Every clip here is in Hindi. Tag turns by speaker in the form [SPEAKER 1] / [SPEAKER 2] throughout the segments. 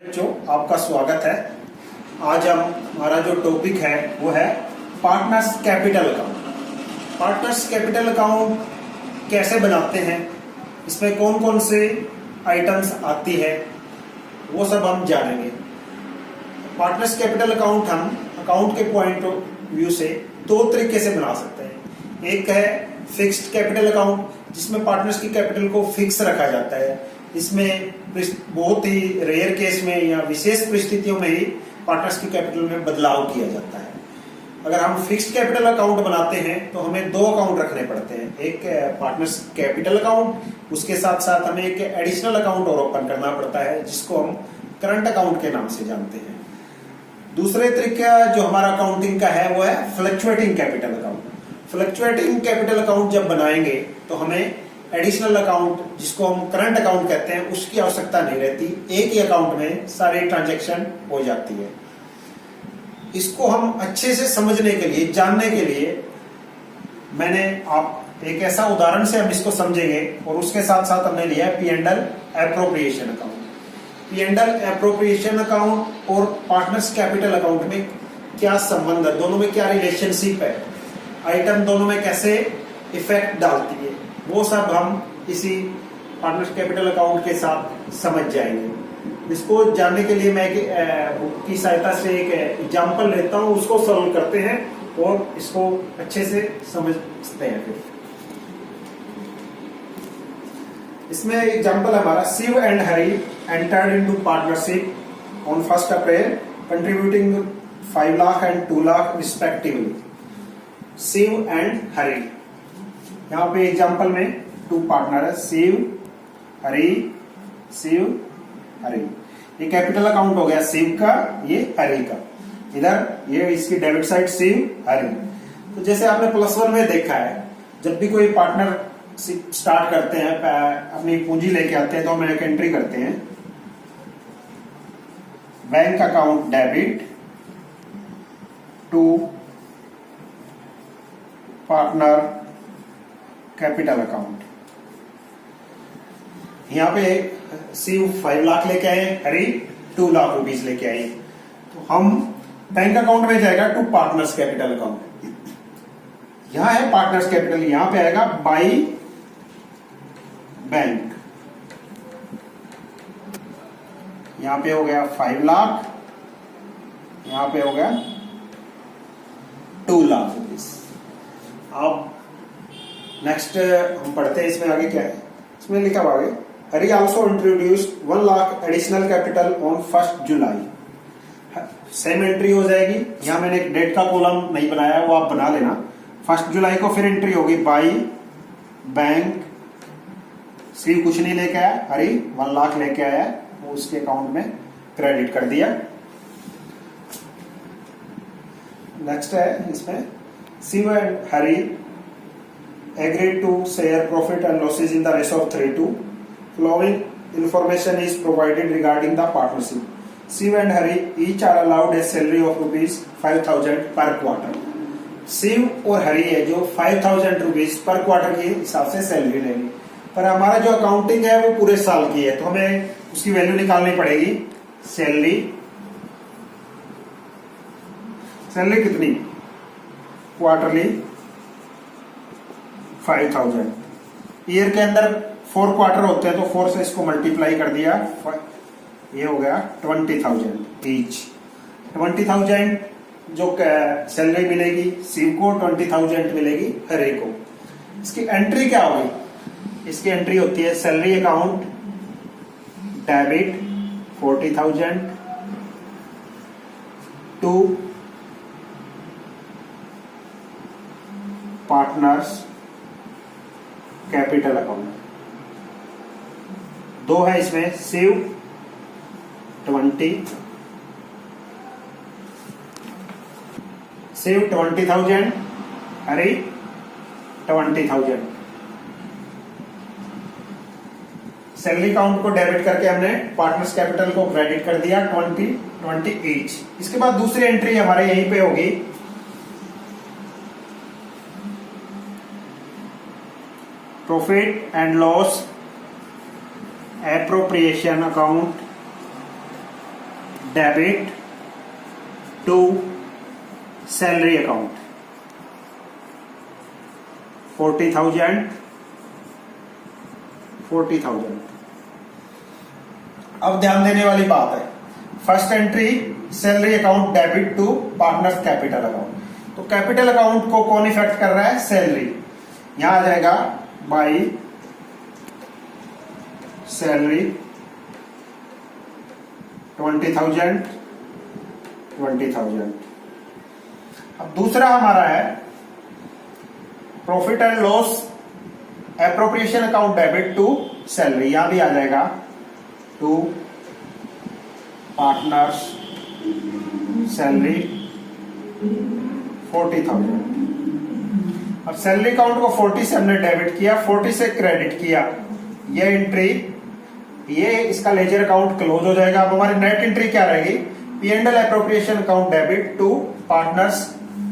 [SPEAKER 1] बच्चों, आपका स्वागत है। आज हमारा जो टॉपिक है वो है partners capital account. Partners capital account कैसे बनाते हैं, इसमें कौन कौन से आइटम्स आती है, वो सब हम जानेंगे। पार्टनर्स कैपिटल अकाउंट हम अकाउंट के पॉइंट ऑफ व्यू से दो तरीके से बना सकते हैं। एक है फिक्स्ड कैपिटल अकाउंट, जिसमें पार्टनर्स की कैपिटल को फिक्स रखा जाता है। इसमें बहुत ही रेयर केस में या विशेष परिस्थितियों में ही पार्टनर्स की कैपिटल में बदलाव किया जाता है। अगर हम फिक्स्ड कैपिटल अकाउंट बनाते हैं तो हमें दो अकाउंट रखने पड़ते हैं। एक पार्टनर्स कैपिटल अकाउंट, उसके साथ साथ हमें एक एडिशनल अकाउंट और ओपन करना पड़ता है जिसको हम करंट अकाउंट के नाम से जानते हैं। दूसरे तरीका जो हमारा अकाउंटिंग का है वो है fluctuating capital account. Fluctuating capital account जब बनाएंगे तो हमें एडिशनल अकाउंट, जिसको हम करंट अकाउंट कहते हैं, उसकी आवश्यकता नहीं रहती। एक ही अकाउंट में सारी ट्रांजैक्शन हो जाती है। इसको हम अच्छे से समझने के लिए, जानने के लिए मैंने आप एक ऐसा उदाहरण से हम इसको समझेंगे और उसके साथ साथ हमने लिया है P&L appropriation account. P&L appropriation account और पार्टनर्स कैपिटल अकाउंट में क्या संबंध है, दोनों में क्या रिलेशनशिप है, आइटम दोनों में कैसे इफेक्ट डालती है, वो सब हम इसी पार्टनर्स कैपिटल अकाउंट के साथ समझ जाएंगे। इसको जानने के लिए मैं बुक की सहायता से एक एग्जाम्पल लेता हूं, उसको सॉल्व करते हैं और इसको अच्छे से समझते हैं। फिर इसमें एग्जाम्पल हमारा Shiv and Hari entered into partnership on 1 April contributing 5 lakh and 2 lakh respectively. Shiv and Hari, यहाँ पे एग्जाम्पल में 2 पार्टनर है, शिव हरि, शिव हरि। ये कैपिटल अकाउंट हो गया शिव का, ये हरि का। इधर ये इसकी डेबिट साइड शिव हरि। तो जैसे आपने +1 में देखा है, जब भी कोई पार्टनर स्टार्ट करते हैं, अपनी पूंजी लेके आते हैं, तो हम एक एंट्री करते हैं, bank account debit to partner capital account. यहां पे शिव 5 लाख लेके आए, हरि 2 लाख रुपीज लेके आए। तो हम बैंक अकाउंट में जाएगा टू पार्टनर्स कैपिटल अकाउंट। यहां है पार्टनर्स कैपिटल, यहां पे आएगा बाई बैंक। यहां पे हो गया 5 लाख, यहां पे हो गया 2 लाख रुपीज। अब नेक्स्ट हम पढ़ते हैं, इसमें आगे क्या है। इसमें लिखा हुआ है Hari also introduced 1 lakh additional capital on 1 July. Same entry हो जाएगी। यहां मैंने एक डेट का कॉलम नहीं बनाया है, वो आप बना लेना। 1 जुलाई को फिर एंट्री होगी बाई बैंक। शिव कुछ नहीं लेके आया, हरि 1 लाख लेके आया, वो उसके अकाउंट में क्रेडिट कर दिया। नेक्स्ट है इसमें Shiv and Hari agreed to share profit and losses in the ratio of 3:2. Following information is provided regarding the partnership. Shiv and Hari each are allowed a salary of rupees 5,000 per quarter. Shiv और हरि है जो 5,000 रुपीज पर क्वार्टर के हिसाब से सैलरी लेंगे। पर हमारा जो अकाउंटिंग है वो पूरे साल की है, तो हमें उसकी वैल्यू निकालनी पड़ेगी। सैलरी कितनी, क्वार्टरली 5,000। ईयर के अंदर 4 क्वार्टर होते हैं, तो 4 से इसको मल्टीप्लाई कर दिया, ये हो गया 20,000 ईच। 20,000 जो सैलरी मिलेगी शिव को, 20,000 मिलेगी हरे को। इसकी एंट्री क्या होगी, इसकी एंट्री होती है salary account debit 40,000 to partners capital account. 2 है इसमें, शिव 20,000, हरि 20,000। सैलरी अकाउंट को डेबिट करके हमने पार्टनर्स कैपिटल को क्रेडिट कर दिया 20 ईच। इसके बाद दूसरी एंट्री हमारे यहीं पे होगी, profit and loss appropriation account debit to salary account 40,000 अब ध्यान देने वाली बात है, first entry salary account debit to partners capital account. तो कैपिटल अकाउंट को कौन इफेक्ट कर रहा है? सैलरी। यहां आ जाएगा बाई सैलरी 20,000। अब दूसरा हमारा है profit and loss appropriation account debit to salary. यहां भी आ जाएगा टू पार्टनर्स सैलरी 40,000। अब सैलरी अकाउंट को 40 से हमने डेबिट किया, 40 से क्रेडिट किया, ये एंट्री, ये इसका लेजर अकाउंट क्लोज हो जाएगा। अब हमारी नेट एंट्री क्या रहेगी? P&L appropriation account debit to partners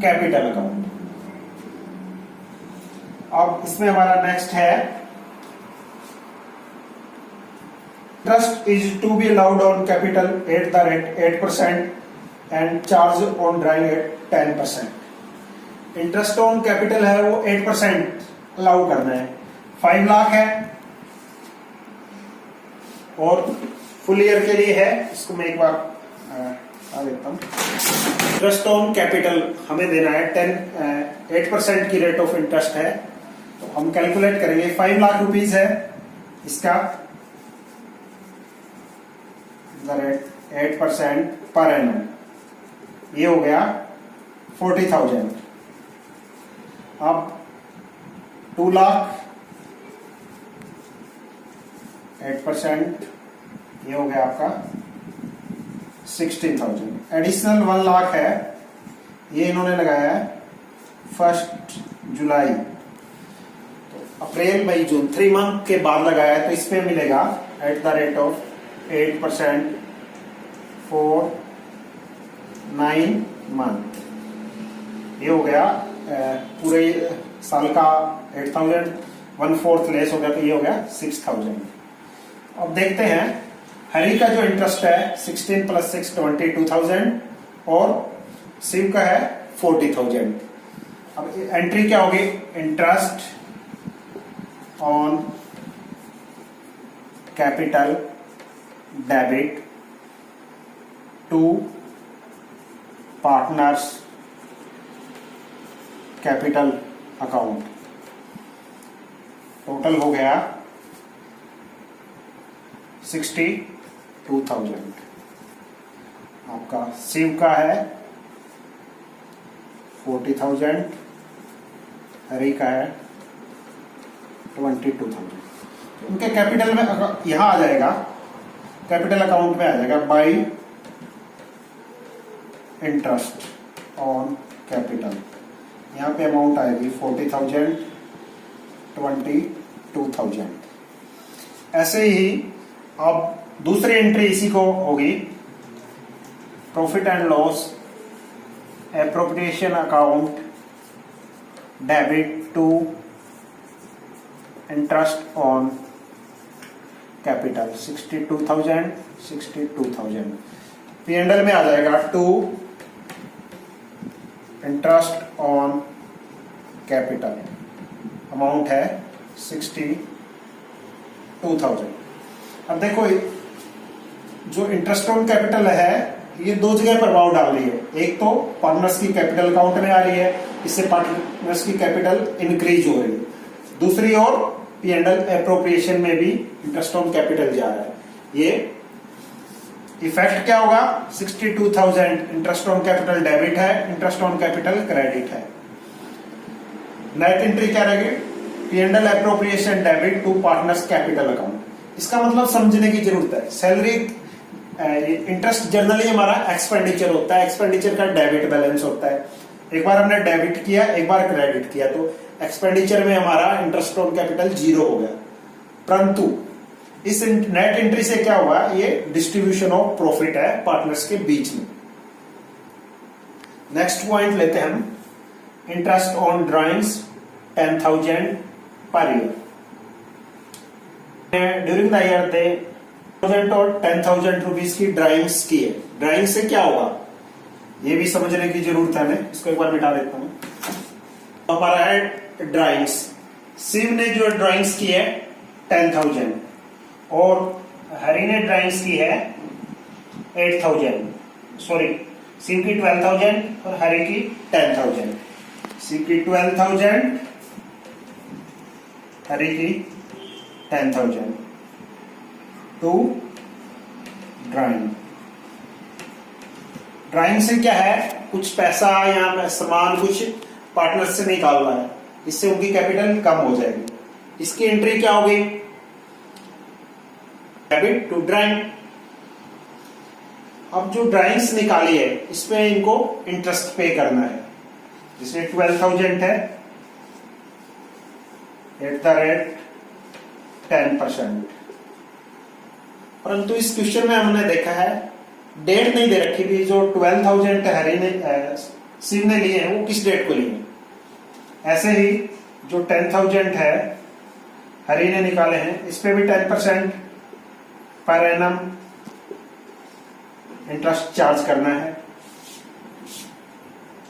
[SPEAKER 1] capital account. अब इसमें हमारा नेक्स्ट है interest is to be allowed on capital at the rate 8% and charge on drawing at 10%। Interest on capital है वो 8% अलाउ करना है, 5 लाख है और फुल ईयर के लिए है। इसको मैं एक बार आ देता हूं। इंटरेस्ट ऑन कैपिटल हमें देना है 8% की रेट ऑफ इंटरेस्ट है, तो हम कैलकुलेट करेंगे। 5 लाख रुपीज है इसका रेट 8% पर एनम, ये हो गया 40,000। अब 2 लाख 8%, ये हो गया आपका 16,000। एडिशनल 1 लाख है, ये इन्होंने लगाया है 1 जुलाई, तो अप्रैल मई जून 3 मंथ के बाद लगाया है, तो इसमें मिलेगा eight the rate of 8% for 9 month. ये हो गया पूरे साल का 8,000, 1/4 लेस हो गया, तो ये हो गया 6,000। अब देखते हैं हरी का जो इंटरेस्ट है 16 + 6 22,000 और शिव का है 40,000। अब एंट्री क्या होगी? Interest on capital debit to partners capital account. Total हो गया 62,000। आपका शिव का है 40,000, हरी का है 22,000। उनके कैपिटल में यहां आ जाएगा, कैपिटल अकाउंट में आ जाएगा बाई इंटरेस्ट ऑन कैपिटल। यहां पे अमाउंट आएगी 40,000, 22,000। ऐसे ही अब दूसरी एंट्री इसी को होगी, profit and loss appropriation account debit to interest on capital 62,000। P&L में आ जाएगा to interest on capital, amount है 62,000। अब देखो जो इंटरेस्ट ऑन कैपिटल है ये 2 जगह प्रभाव डाल रही है। एक तो पार्टनर्स की कैपिटल अकाउंट में आ रही है, इससे पार्टनर्स की कैपिटल इंक्रीज हो रही है। दूसरी ओर P&L एप्रोप्रिएशन में भी इंटरेस्ट ऑन कैपिटल जा रहा है। ये इफेक्ट क्या होगा? 62,000 इंटरेस्ट ऑन कैपिटल डेबिट है, इंटरेस्ट ऑन कैपिटल क्रेडिट है। नेट एंट्री क्या रहेगी? P&L appropriation debit to partners capital account. इसका मतलब समझने की जरूरत है। सैलरी इंटरेस्ट जनरली हमारा एक्सपेंडिचर होता है, एक्सपेंडिचर का डेबिट बैलेंस होता है। एक बार हमने डेबिट किया, एक बार क्रेडिट किया, तो एक्सपेंडिचर में हमारा इंटरेस्ट ऑन कैपिटल 0 हो गया। परंतु इस नेट एंट्री से क्या हुआ? ये डिस्ट्रीब्यूशन ऑफ प्रॉफिट है पार्टनर्स के बीच में। नेक्स्ट पॉइंट लेते हैं हम, interest on drawings 10,000 per year. During the year they 10,000 rupees की ड्राइंग्स की है। ड्राइंग से क्या होगा ये भी समझने की जरूरत है हमें। इसको एक बार मिटा देता हूं। हमारा है ड्राइंग्स। शिव ने जो ड्राइंग्स की है 10,000 और हरि ने ड्राइंग्स की है 8,000। सॉरी, शिव की 12,000 और हरि की 10,000। शिव की 12,000, हरि की 10,000 टू ड्राइंग। ड्राइंग से क्या है, कुछ पैसा या सामान कुछ पार्टनर से निकालना है, इससे उनकी कैपिटल कम हो जाएगी। इसकी एंट्री क्या होगी, डेबिट टू ड्राइंग। अब जो ड्राइंग्स निकाली है इसमें इनको इंटरेस्ट पे करना है, जिसमें 12,000 है एट द रेट 10%। परंतु इस क्वेश्चन में हमने देखा है डेट नहीं दे रखी थी। जो 12,000 हरि ने शिव ने लिए हैं वो किस डेट को लिए। ऐसे ही जो 10,000 है हरि ने निकाले हैं, इस पे भी 10% पर एनम इंटरेस्ट चार्ज करना है।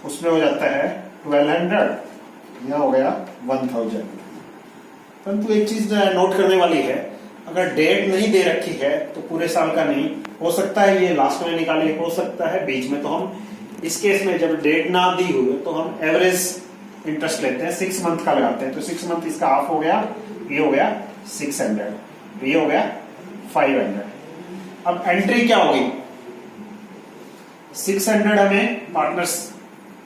[SPEAKER 1] उसमें हो जाता है 1200, यह हो गया 1000। परंतु एक चीज नोट करने वाली है, अगर डेट नहीं दे रखी है तो पूरे साल का नहीं हो सकता है, ये लास्ट में निकाले, हो सकता है बीच में। तो हम इस केस में जब डेट ना दी हुई तो हम एवरेज इंटरेस्ट लेते हैं, 6 मंथ का लगाते हैं। तो 6 मंथ इसका हाफ हो गया, ये हो गया 600, ये हो गया 500। अब एंट्री क्या होगी, 600 हमें पार्टनर्स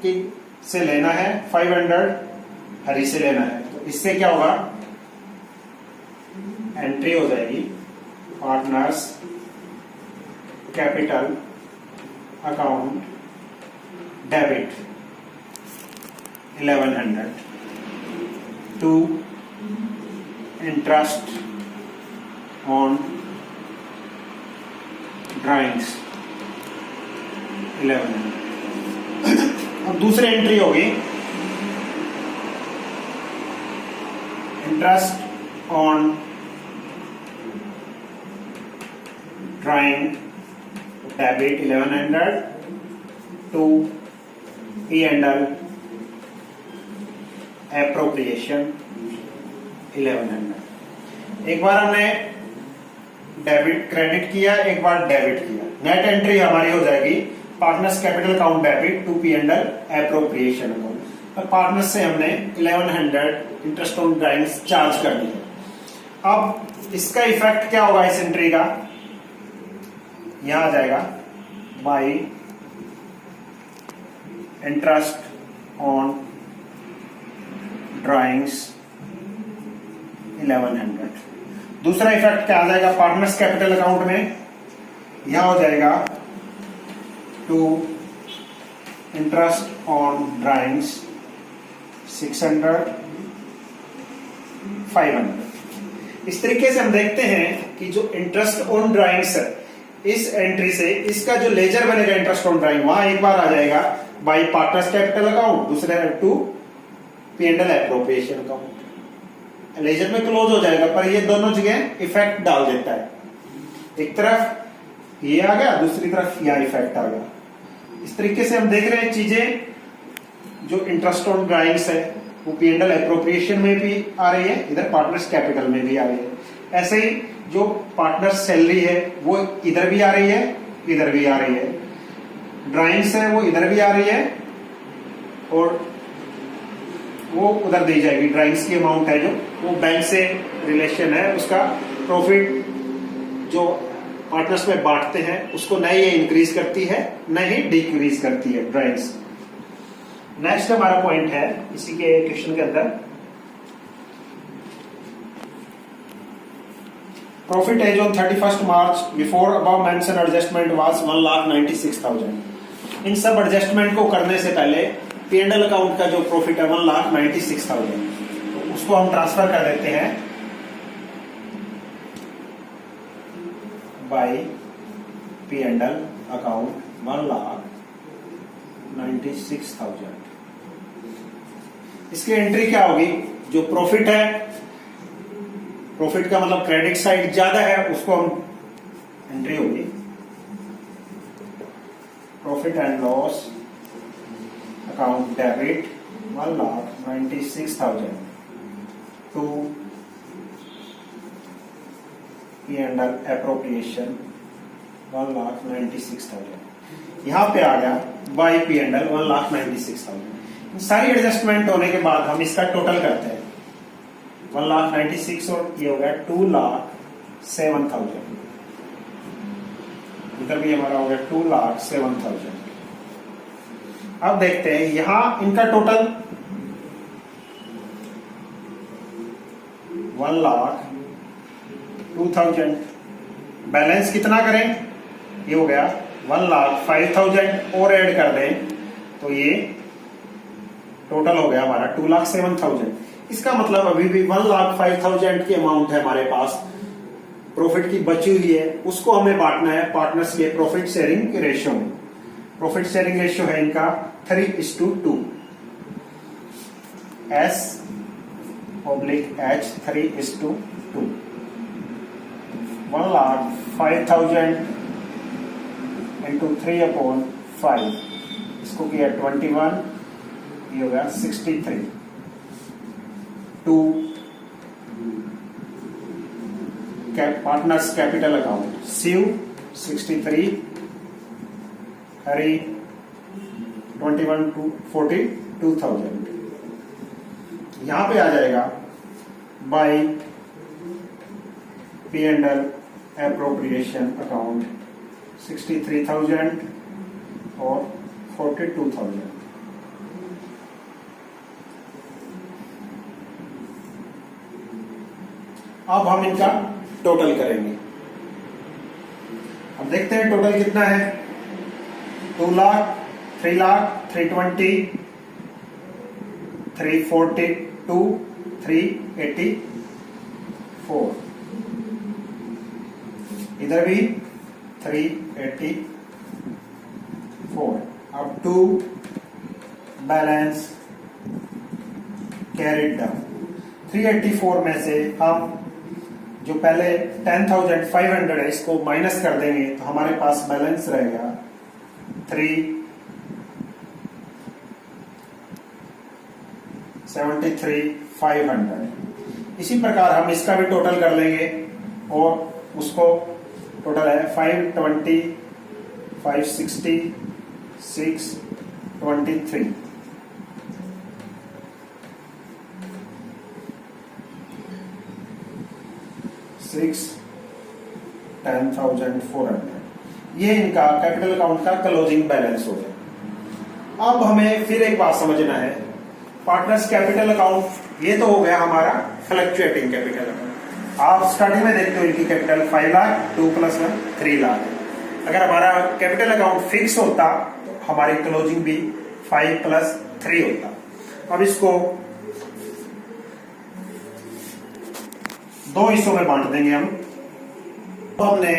[SPEAKER 1] की से लेना है, 500 हरी से लेना है। तो इससे क्या होगा, एंट्री हो जाएगी partners capital account debit 1100 to interest on drawings 1100। अब दूसरी एंट्री होगी interest on drawing debit 1100 to E&L appropriation 1100। एक बार हमने डेबिट क्रेडिट किया, एक बार डेबिट किया। नेट एंट्री हमारी हो जाएगी partners capital account debit to P&L appropriation account. अब पार्टनर्स से हमने 1100 इंटरेस्ट ऑन ड्राइंग्स चार्ज कर दिया। अब इसका इफेक्ट क्या होगा इस एंट्री का, यहां आ जाएगा बाई इंटरेस्ट ऑन ड्राइंग्स 1100। दूसरा इफेक्ट क्या आ जाएगा पार्टनर्स कैपिटल अकाउंट में, यहां हो जाएगा टू इंटरेस्ट ऑन ड्राइंग्स 600 500। इस तरीके से हम देखते हैं कि जो इंटरेस्ट ऑन ड्राइंग्स है इस एंट्री से इसका जो लेजर बनेगा इंटरेस्ट ऑन ड्राइंग, वहां एक बार आ जाएगा बाई पार्टनर्स कैपिटल अकाउंट, दूसरे to P&L appropriation account. Ledger में क्लोज हो जाएगा, पर ये दोनों जगह इफेक्ट डाल देता है। एक तरफ ये आ गया, दूसरी तरफ यहां इफेक्ट आ गया। इस तरीके से हम देख रहे हैं चीजें जो इंटरेस्ट ऑन ड्राइंग्स है वो P&L एप्रोप्रिएशन में भी आ रही है, इधर पार्टनर्स कैपिटल में भी आ रही है। ऐसे ही जो पार्टनर सैलरी है वो इधर भी आ रही है, इधर भी आ रही है। ड्राइंग्स है वो इधर भी आ रही है और वो उधर दी जाएगी। ड्राइंग्स की अमाउंट है जो वो बैंक से रिलेशन है, उसका प्रॉफिट जो पार्टनर्स में बांटते हैं उसको न ये इंक्रीज करती है न ही डिक्रीज करती है ड्राइंग्स। नेक्स्ट हमारा पॉइंट है इसी के क्वेश्चन के अंदर, profit as on 31st March before above mention adjustment was 1,96,000। इन सब एडजस्टमेंट को करने से पहले P&L अकाउंट का जो प्रॉफिट है 1,96,000, तो उसको हम ट्रांसफर कर देते हैं बाय P&L अकाउंट 1,96,000। इसकी एंट्री क्या होगी, जो प्रॉफिट है, प्रॉफिट का मतलब क्रेडिट साइड ज्यादा है, उसको हम एंट्री होगी profit and loss account debit 1,96,000 to P&L appropriation 1,96,000। यहाँ पे आ गया बाई P&L 1,96,000। सारी एडजस्टमेंट होने के बाद हम इसका टोटल करते हैं। 1,96,000 और ये हो गया 2,07,000। इधर भी हमारा हो गया 2,07,000। अब देखते हैं यहां इनका टोटल 1,02,000। बैलेंस कितना करें? ये हो गया 1,05,000 और ऐड कर दें तो ये टोटल हो गया हमारा 2,07,000। इसका मतलब अभी भी 1,05,000 की अमाउंट है हमारे पास प्रॉफिट की बची हुई है, उसको हमें बांटना है पार्टनर्स के प्रॉफिट शेयरिंग रेशियो में। प्रॉफिट शेयरिंग रेशियो है इनका 3:2 S/H 3:2। 1,05,000 इंटू 3/5 इसको किया 21, ये हो गया 63 to partners capital account Shiv 63, Hari 21 to 42,000। यहां पे आ जाएगा बाय P&L एप्रोप्रिएशन अकाउंट 63,000 और 42,000। अब हम इनका टोटल करेंगे। अब देखते हैं टोटल कितना है। 2 लाख, 3 लाख, 320, 342, 384। इधर भी 384। अब टू बैलेंस कैरिड डाउन 384 में से हम जो पहले 10,500 है इसको माइनस कर देंगे तो हमारे पास बैलेंस रहेगा 373,500। इसी प्रकार हम इसका भी टोटल कर लेंगे और उसको टोटल है 520, 560, 623। $6, 10,400। ये इनका कैपिटल अकाउंट का क्लोजिंग बैलेंस हो गया। अब हमें फिर एक बात समझना है, पार्टनर्स कैपिटल अकाउंट ये तो हो गया हमारा फ्लक्चुएटिंग कैपिटल अकाउंट। आप स्टार्टिंग में देखते हो इनकी कैपिटल 5 लाख, 2 + 1 3 लाख। अगर हमारा कैपिटल अकाउंट फिक्स होता तो हमारी क्लोजिंग भी 5 + 3 होता। अब इसको दो हिस्सों में बांट देंगे हम। तो हमने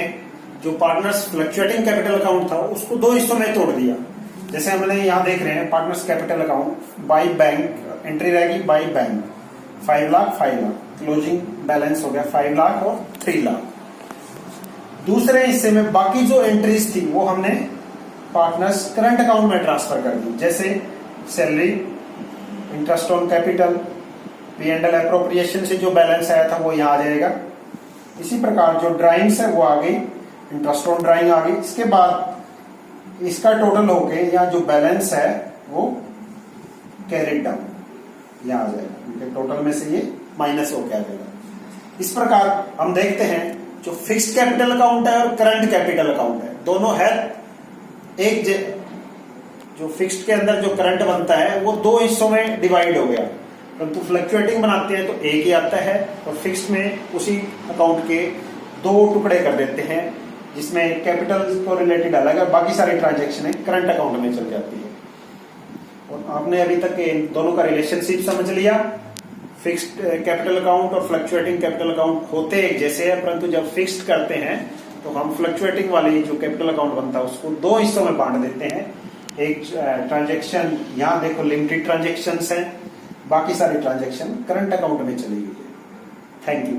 [SPEAKER 1] जो पार्टनर्स फ्लक्चुएटिंग कैपिटल अकाउंट था उसको दो हिस्सों में तोड़ दिया। जैसे हमने यहां देख रहे हैं partners capital account by bank entry रहेगी, by bank 5 lakh, 5 lakh closing balance हो गया 5 लाख और 3 लाख। दूसरे हिस्से में बाकी जो एंट्रीज थी वो हमने पार्टनर्स करंट अकाउंट में ट्रांसफर कर दी, जैसे salary, interest on capital, P&L appropriation से जो बैलेंस आया था वो यहाँ आ जाएगा। इसी प्रकार जो ड्राइंग्स है वो आ गई, इंटरेस्ट ऑन ड्राइंग आ गई। इसके बाद इसका टोटल होके यहाँ जो बैलेंस है वो कैरिड डाउन यहाँ आ जाएगा। टोटल में से ये माइनस होके आ जाएगा। इस प्रकार हम देखते हैं जो फिक्स्ड कैपिटल अकाउंट है और करंट कैपिटल अकाउंट है, दोनों है एक जो फिक्स्ड के अंदर जो करंट बनता है वो दो हिस्सों में डिवाइड हो गया, परंतु फ्लक्चुएटिंग बनाते हैं तो एक ही आता है और फिक्स्ड में उसी अकाउंट के दो टुकड़े कर देते हैं, जिसमें कैपिटल को रिलेटेड अलग है, बाकी सारी ट्रांजैक्शन करंट अकाउंट में चल जाती है। और आपने अभी तक इन दोनों का रिलेशनशिप समझ लिया। फिक्स्ड कैपिटल अकाउंट और फ्लक्चुएटिंग कैपिटल अकाउंट होते एक जैसे हैं, परंतु जब फिक्स्ड करते हैं तो हम फ्लक्चुएटिंग वाली जो कैपिटल अकाउंट बनता है उसको दो हिस्सों में बांट देते हैं। एक ट्रांजैक्शन यहाँ देखो लिमिटेड ट्रांजैक्शंस हैं, बाकी सारी ट्रांजैक्शन करंट अकाउंट में चली गई है। Thank you.